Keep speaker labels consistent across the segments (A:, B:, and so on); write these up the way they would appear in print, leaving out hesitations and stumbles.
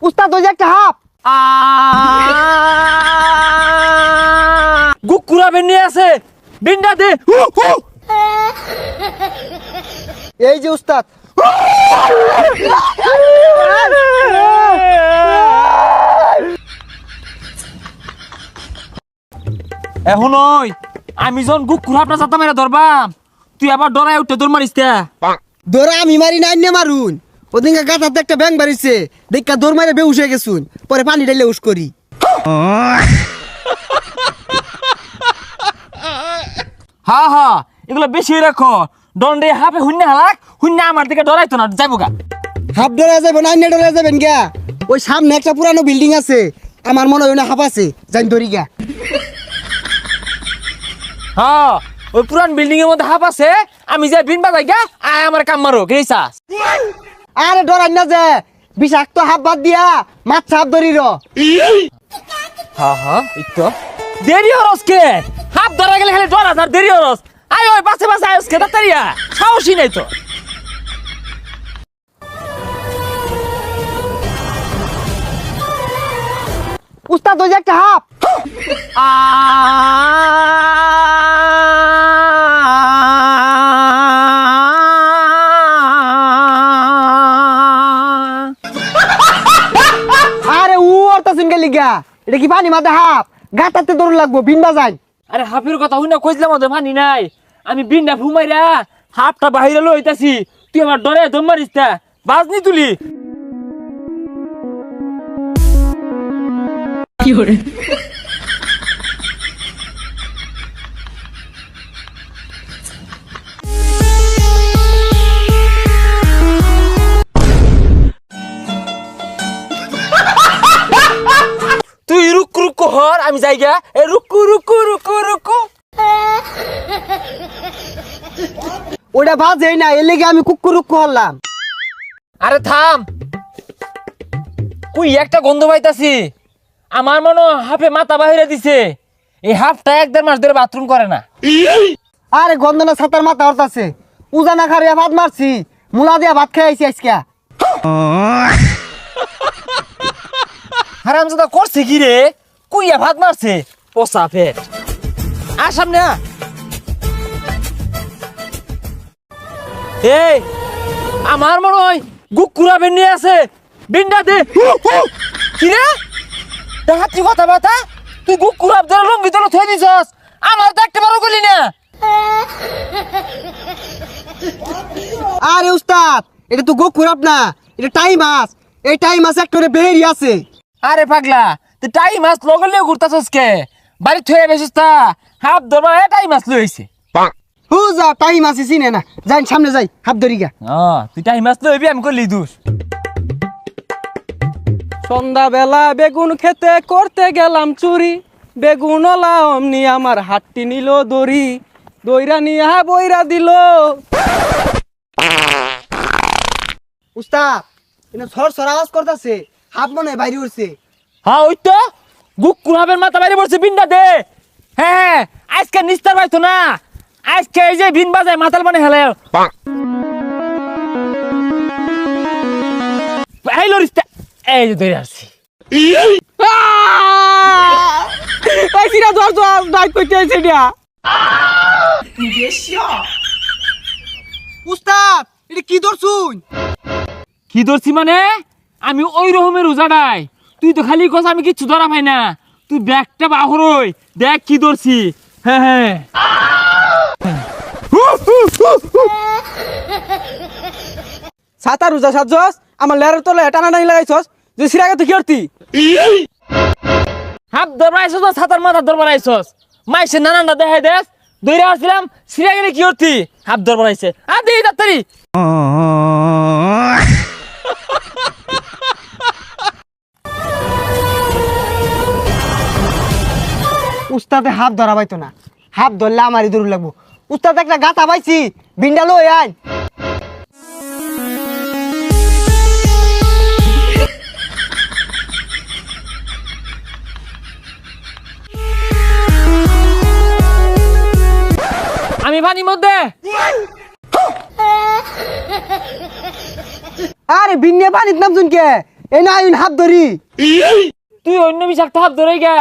A: উস্তাদ ওই যে একটা হাফ
B: গুকুরা বেনি আছে বিন্ডা দে
A: এই যে উস্তাদ
B: এখন ওই আমি যখন গুকুরা আপনার যাতা মেরা ধরবাম তুই আবার ডরায় উঠে দৌড় মারিস তা
A: ধরা আমি মারি না আইনে মারুন ওদিনকে গাছাতে একটা ব্যাং বাড়িছে দেখা দৌড় মারে বেউস হয়ে গেছুন পরে পানি ঢেলে উস করি
B: হা হা এগুলো বেশি রাখো দণ্ডে হাফে হুন্না হালাক হুন্না আমার দিকে ডরাইতো না যাইবো গা
A: হাফ ডরা যাবেন আইনে ডরা যাবেন গা ওই সামনে একটা পুরানো বিল্ডিং আছে আমার মনে হয় না হাফ আছে জানি ধরি গা
B: হ্যাঁ ওই পুরান বিল্ডিং এর মধ্যে হাফ আছে আমি যে বিন বাজাই গা আয় আমার কাম মারো গেছাস
A: আরে ডরাই না যে বিষাক্ত হাফ বাদ দিয়া মাছ হাফ ধরি র
B: হ্যাঁ হ্যাঁ ইতো দেরি হরস কে হাফ ধরা গেলে খালি ডরা আর দেরি হরস আয় ওই পাশে পাশে আয়স কে তাড়াতাড়িয়া সাহসই নাই তো
A: উস্তাদ ওই যে একটা হাফ আরে উ অর্থ শুনকে লিগা এটা কি পানি মাথা হাফ গাটাতে দৌড় লাগবো বিন বাজাই
B: আরে হাফের কথা হই না কইছিলাম ওদের মানি নাই আমি বিনটা ফুমাইরা হাফটা বাহিরে লইতাছি তুই আমার ডরে দম মারিস তা বাজনি তুলি কি হরে তুই রুকু রুকু হর আমি যাইগা এ রুকু রুকু রুকু রুকু
A: ওটা বাজেই না এর লেগে আমি কুক্কু রুক্কু হলাম
B: আরে থাম কুই একটা গন্ধ পাইতাছি আমার মনে হয় হাফে মাথা বাহিরে দিছে এই হাফটা 1-1.5 মাস ধরে বাথরুম করে না
A: আরে গন্ধনা ছাতার মাথা হরতাছে উজানা খারিয়া ভাত মারছি মুলা দিয়া ভাত খাই আইছি আজকে
B: হারামজাদা করছে কি রে কুইয়া ভাত মারছে পচা পেট আর সামনে আ। এই আমার মনে হয় গুকুরা বেনি আছে বিন্ডা দে কি রে দেখাচ্ছি কথা বাতা তুই গুকুরা ধরে লঙ্গি তোলা থই দিছস আমার তো একটা বড় গলি না
A: আরে উস্তাদ এটা তো গোকুরাপ না এটা টাই মাছ এই টাই মাছ একটা বেহেরি আছে
B: আরে পাগলা তুই টাই মাছ লগলে ঘুরতাছস কে বাড়ি থয়ে বেসিস তা হাফ ধরবা টাই মাছ লইছে
A: হু যা টাই মাছ চিনে না যাই সামনে যাই হাত ধরি গা
B: তুই টাই মাছ লইবি আমি করলি দোষ
C: সন্ধ্যাবেলা বেগুন খেতে করতে গেলাম চুরি বেগুন অমনি আমার হাতটি নিল দড়ি দইরা নিয়া বইরা দিল
A: উস্তাদ এটা সর সর আওয়াজ করতেছে হাত মনে হয় বাইরে উঠছে
B: হ্যাঁ ওই তো গুকুরাবের মাথা বাইরে পড়ছে বিন্ডা দে হ্যাঁ আজকে নিস্তার পাইতো না আজকে এই যে বিন বাজায় মাতাল মানে হেলে এই লরিস্তা এই যে ধরে আসছি
C: সিরা ধর ধর ডাইট করতে আইছে এটা
A: উস্তাদ এটা কি ধরছুন
B: কি ধরছি মানে আমি ওই রকমের উজাডাই তুই তো খালি কস আমি কিচ্ছু ধরা পাই না তুই ব্যাগটা বাহরই দেখ কি ধরছি হ্যাঁ হ্যাঁ
C: ছাতা রোজা সাজছস আমার লেয়ারের তলে টানা টানি লাগাইছস যে সিরাকে তুই কি করতি
B: হাত ধরবার আইসস না ছাতার মাথা ধরবার আইসস মাইসে নানানটা দেখাই দেস দৌড়ে আসছিলাম সিরা গেলে কি করতি হাত ধরবার আইসে আর দিই তাড়াতাড়ি
A: উস্তাদে হাত ধরা পাইতো না হাত ধরলে আমারই দূর লাগবো উস্তাদ একটা গাতা পাইছি বিন্ডা লই আইন
B: আমি পানির মধ্যে
A: আরে বিন্নে পানিত নামছুন কে এই না আইন হাত ধরি
B: তুই অন্য বিষাক্ত হাফ ধরে গা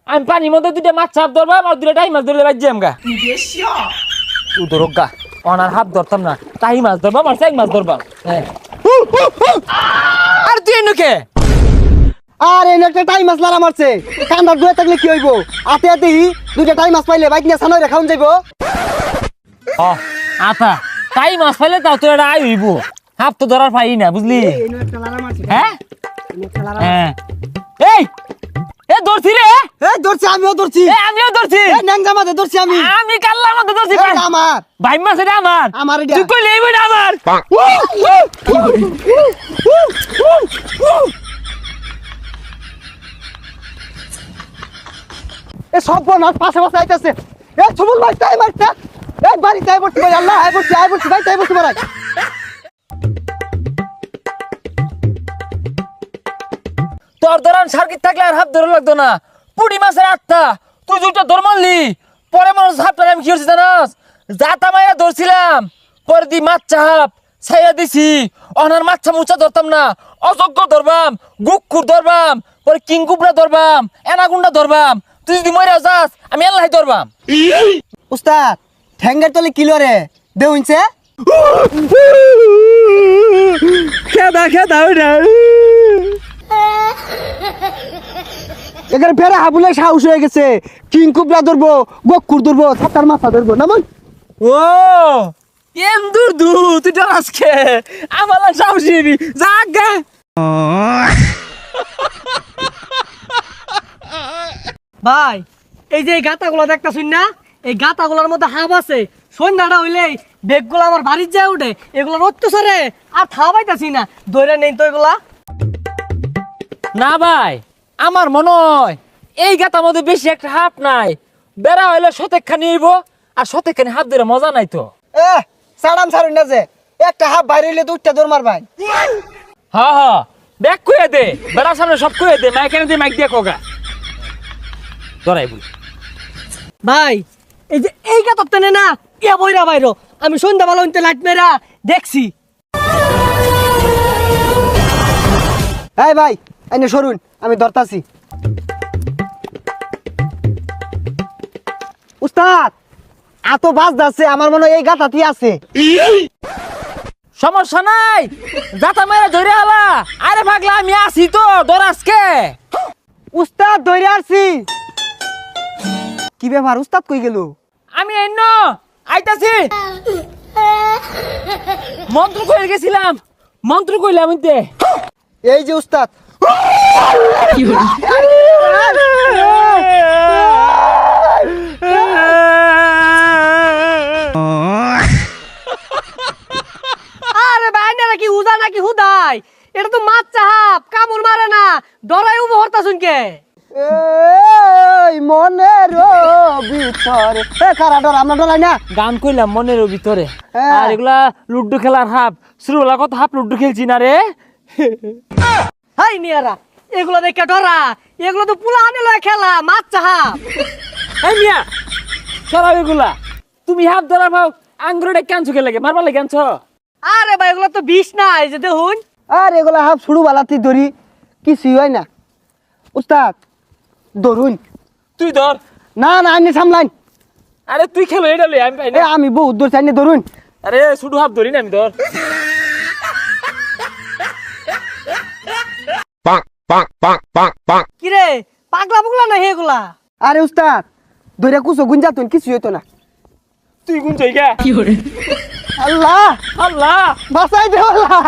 B: আমি পানির মধ্যে দুইটা মাছ হাফ ধরবাম আর দুইটা টাই মাছ ধরলে বাজ্যাম গা তুই ধরক গা অনার হাফ ধরতাম না টাই মাছ ধরবাম আর চাই মাছ ধরবাম হ্যাঁ আর তুই এনুকে
A: আর এনে একটা টাইম মাছ লারা মারছে কান্দার দুয়ে থাকলে কি হইব আতে আতে দুইটা টাইম মাছ পাইলে বাইক নিয়ে সানই রাখাউন যাইব
B: আতা টাই মাছ পাইলে তাও তোর এটা আই হইব হাফ তো ধরার পাই না বুঝলি হ্যাঁ হ্যাঁ এই এ ধরছি রে
A: এই ধরছি আমিও ধরছি
B: এ আমিও ধরছি
A: এই ন্যাংজা মাঝে ধরছি
B: আমি কাল্লার মধ্যে ধরছি
A: এটা আমার
B: ভাই মাছ এটা আমার
A: আমার এটা।
B: তুই কইলে এই বইটা আমার
A: এ সব বনাস পাশে পাশে আইতাছে এ সুমন ভাই তাই মারছে এই বাড়ি তাই পড়ছি ভাই আল্লাহ আই পড়ছি ভাই তাই পড়ছি ভাই
B: তোর ধরান সার্কিট থাকলে আর হাত ধরে লাগতো না পুড়ি মাছের আত্মা তুই দুইটা ধর মারলি পরে মানুষ হাফটা আমি কি করছি জানাস জাতা মাইয়া ধরছিলাম পরে দি মাছ চাহাপ ছাইয়া দিছি অনার মাছা মুছা ধরতাম না অযোগ্য ধরবাম গুকুর ধরবাম পরে কিংকুবরা ধরবাম এনাগুন্ডা ধরবাম তুই যদি মরে যাস আমি আল্লাহ ধরবাম
A: উস্তাদ ঠ্যাঙ্গের তলে কিলো রে দেউনছে
B: খেদা ওইটা
A: এখানে ফেরা হাবুলে সাহস হয়ে গেছে কিংকুবরা ধরবো গকুর ধরবো ছাতার মাথা ধরবো না মন
B: ও এম দূর তুই তো আজকে আমার সাহসী জাগা
C: ভাই এই যে এই গাতাগুলো দেখতাছুন না এই গাতাগুলোর মধ্যে হাব আছে সন্ধ্যাটা হইলেই বেগগুলো আমার বাড়ির যায় উঠে এগুলোর অত্যাচারে আর থাবাইতাছি না ধরে নেই তো এগুলা
B: না ভাই আমার মনে হয় এই গাতার মধ্যে বেশি একটা হাফ নাই বেড়া হইলে শতেকখানি হইব আর শতেকখানি হাফ ধরে মজা নাই তো
A: এ সাড়াম সারুন না যে একটা হাফ বাইরে হইলে দুইটা দৌড় মার ভাই
B: হ্যাঁ ব্যাগ কুয়ে দে বেড়ার সামনে সব কুয়ে দে মাইক এনে দে মাইক দিয়ে কোগা ধরাই বল
C: ভাই এই যে এই গাতার টেনে না ইয়া বইরা বাইরো আমি সন্ধ্যাবেলা উনতে লাইট মেরা দেখছি
A: এই ভাই এনে সরুন আমি ধরতাছি উস্তাদ এত বাস যাচ্ছে আমার মনে হয় এই গাতাতি আছে
B: সমস্যা নাই যাতা মেরে ধরে আলা আরে পাগলা আমি আছি তো ধর আজকে
A: উস্তাদ ধরে আসছি কি ব্যাপার উস্তাদ কই গেল
B: আমি এন্ন আইতাছি মন্ত্র কইলে গেছিলাম মন্ত্র কইলাম ইনতে
A: এই যে উস্তাদ
C: আরে ভাই না নাকি উজা নাকি হুদাই এটা তো মাছ চাহাপ কামড় মারে না ডরাই উব হরতাছুন কে
A: এই মনের ভিতরে এ কারা ডর আমরা ডরাই না
B: গান কইলাম মনের ভিতরে
A: হ্যাঁ।
B: আর এগুলা লুড্ডু খেলার হাফ শুরুবেলা কত হাফ লুড্ডু খেলছি না রে
C: হাই নিয়ারা এগুলো দেখে ডরা এগুলো তো পুলা আনে লয় খেলা মাছ চাহাপ
B: এই মিয়া সরাব এগুলা তুমি হাফ ধরা ভাও আঙ্গুরে ক্যান্সু খেলে মারবার লাগে ক্যান্সু
C: আরে ভাই এগুলো তো বিষ না এই যে দেখুন
A: আর এগুলা হাফ শুরু বালাতি ধরি কিছুই হয় না উস্তাদ ধরুন
B: তুই ধর
A: না না আমি সামলাইন
B: আরে তুই খেলো এটা লই আমি পাই
A: এ
B: না
A: আমি বহুত দূর চাইনি ধরুন
B: আরে শুধু হাফ ধরি না আমি ধর
C: কিরে পাগলা পুগলা না হেগুলা
A: আরে উস্তাদ ধরে কুসো গুঞ্জাতুন কিছুই হইতো না
B: তুই কোন জায়গা
A: আল্লাহ
B: আল্লাহ
A: বাঁচাই দে আল্লাহ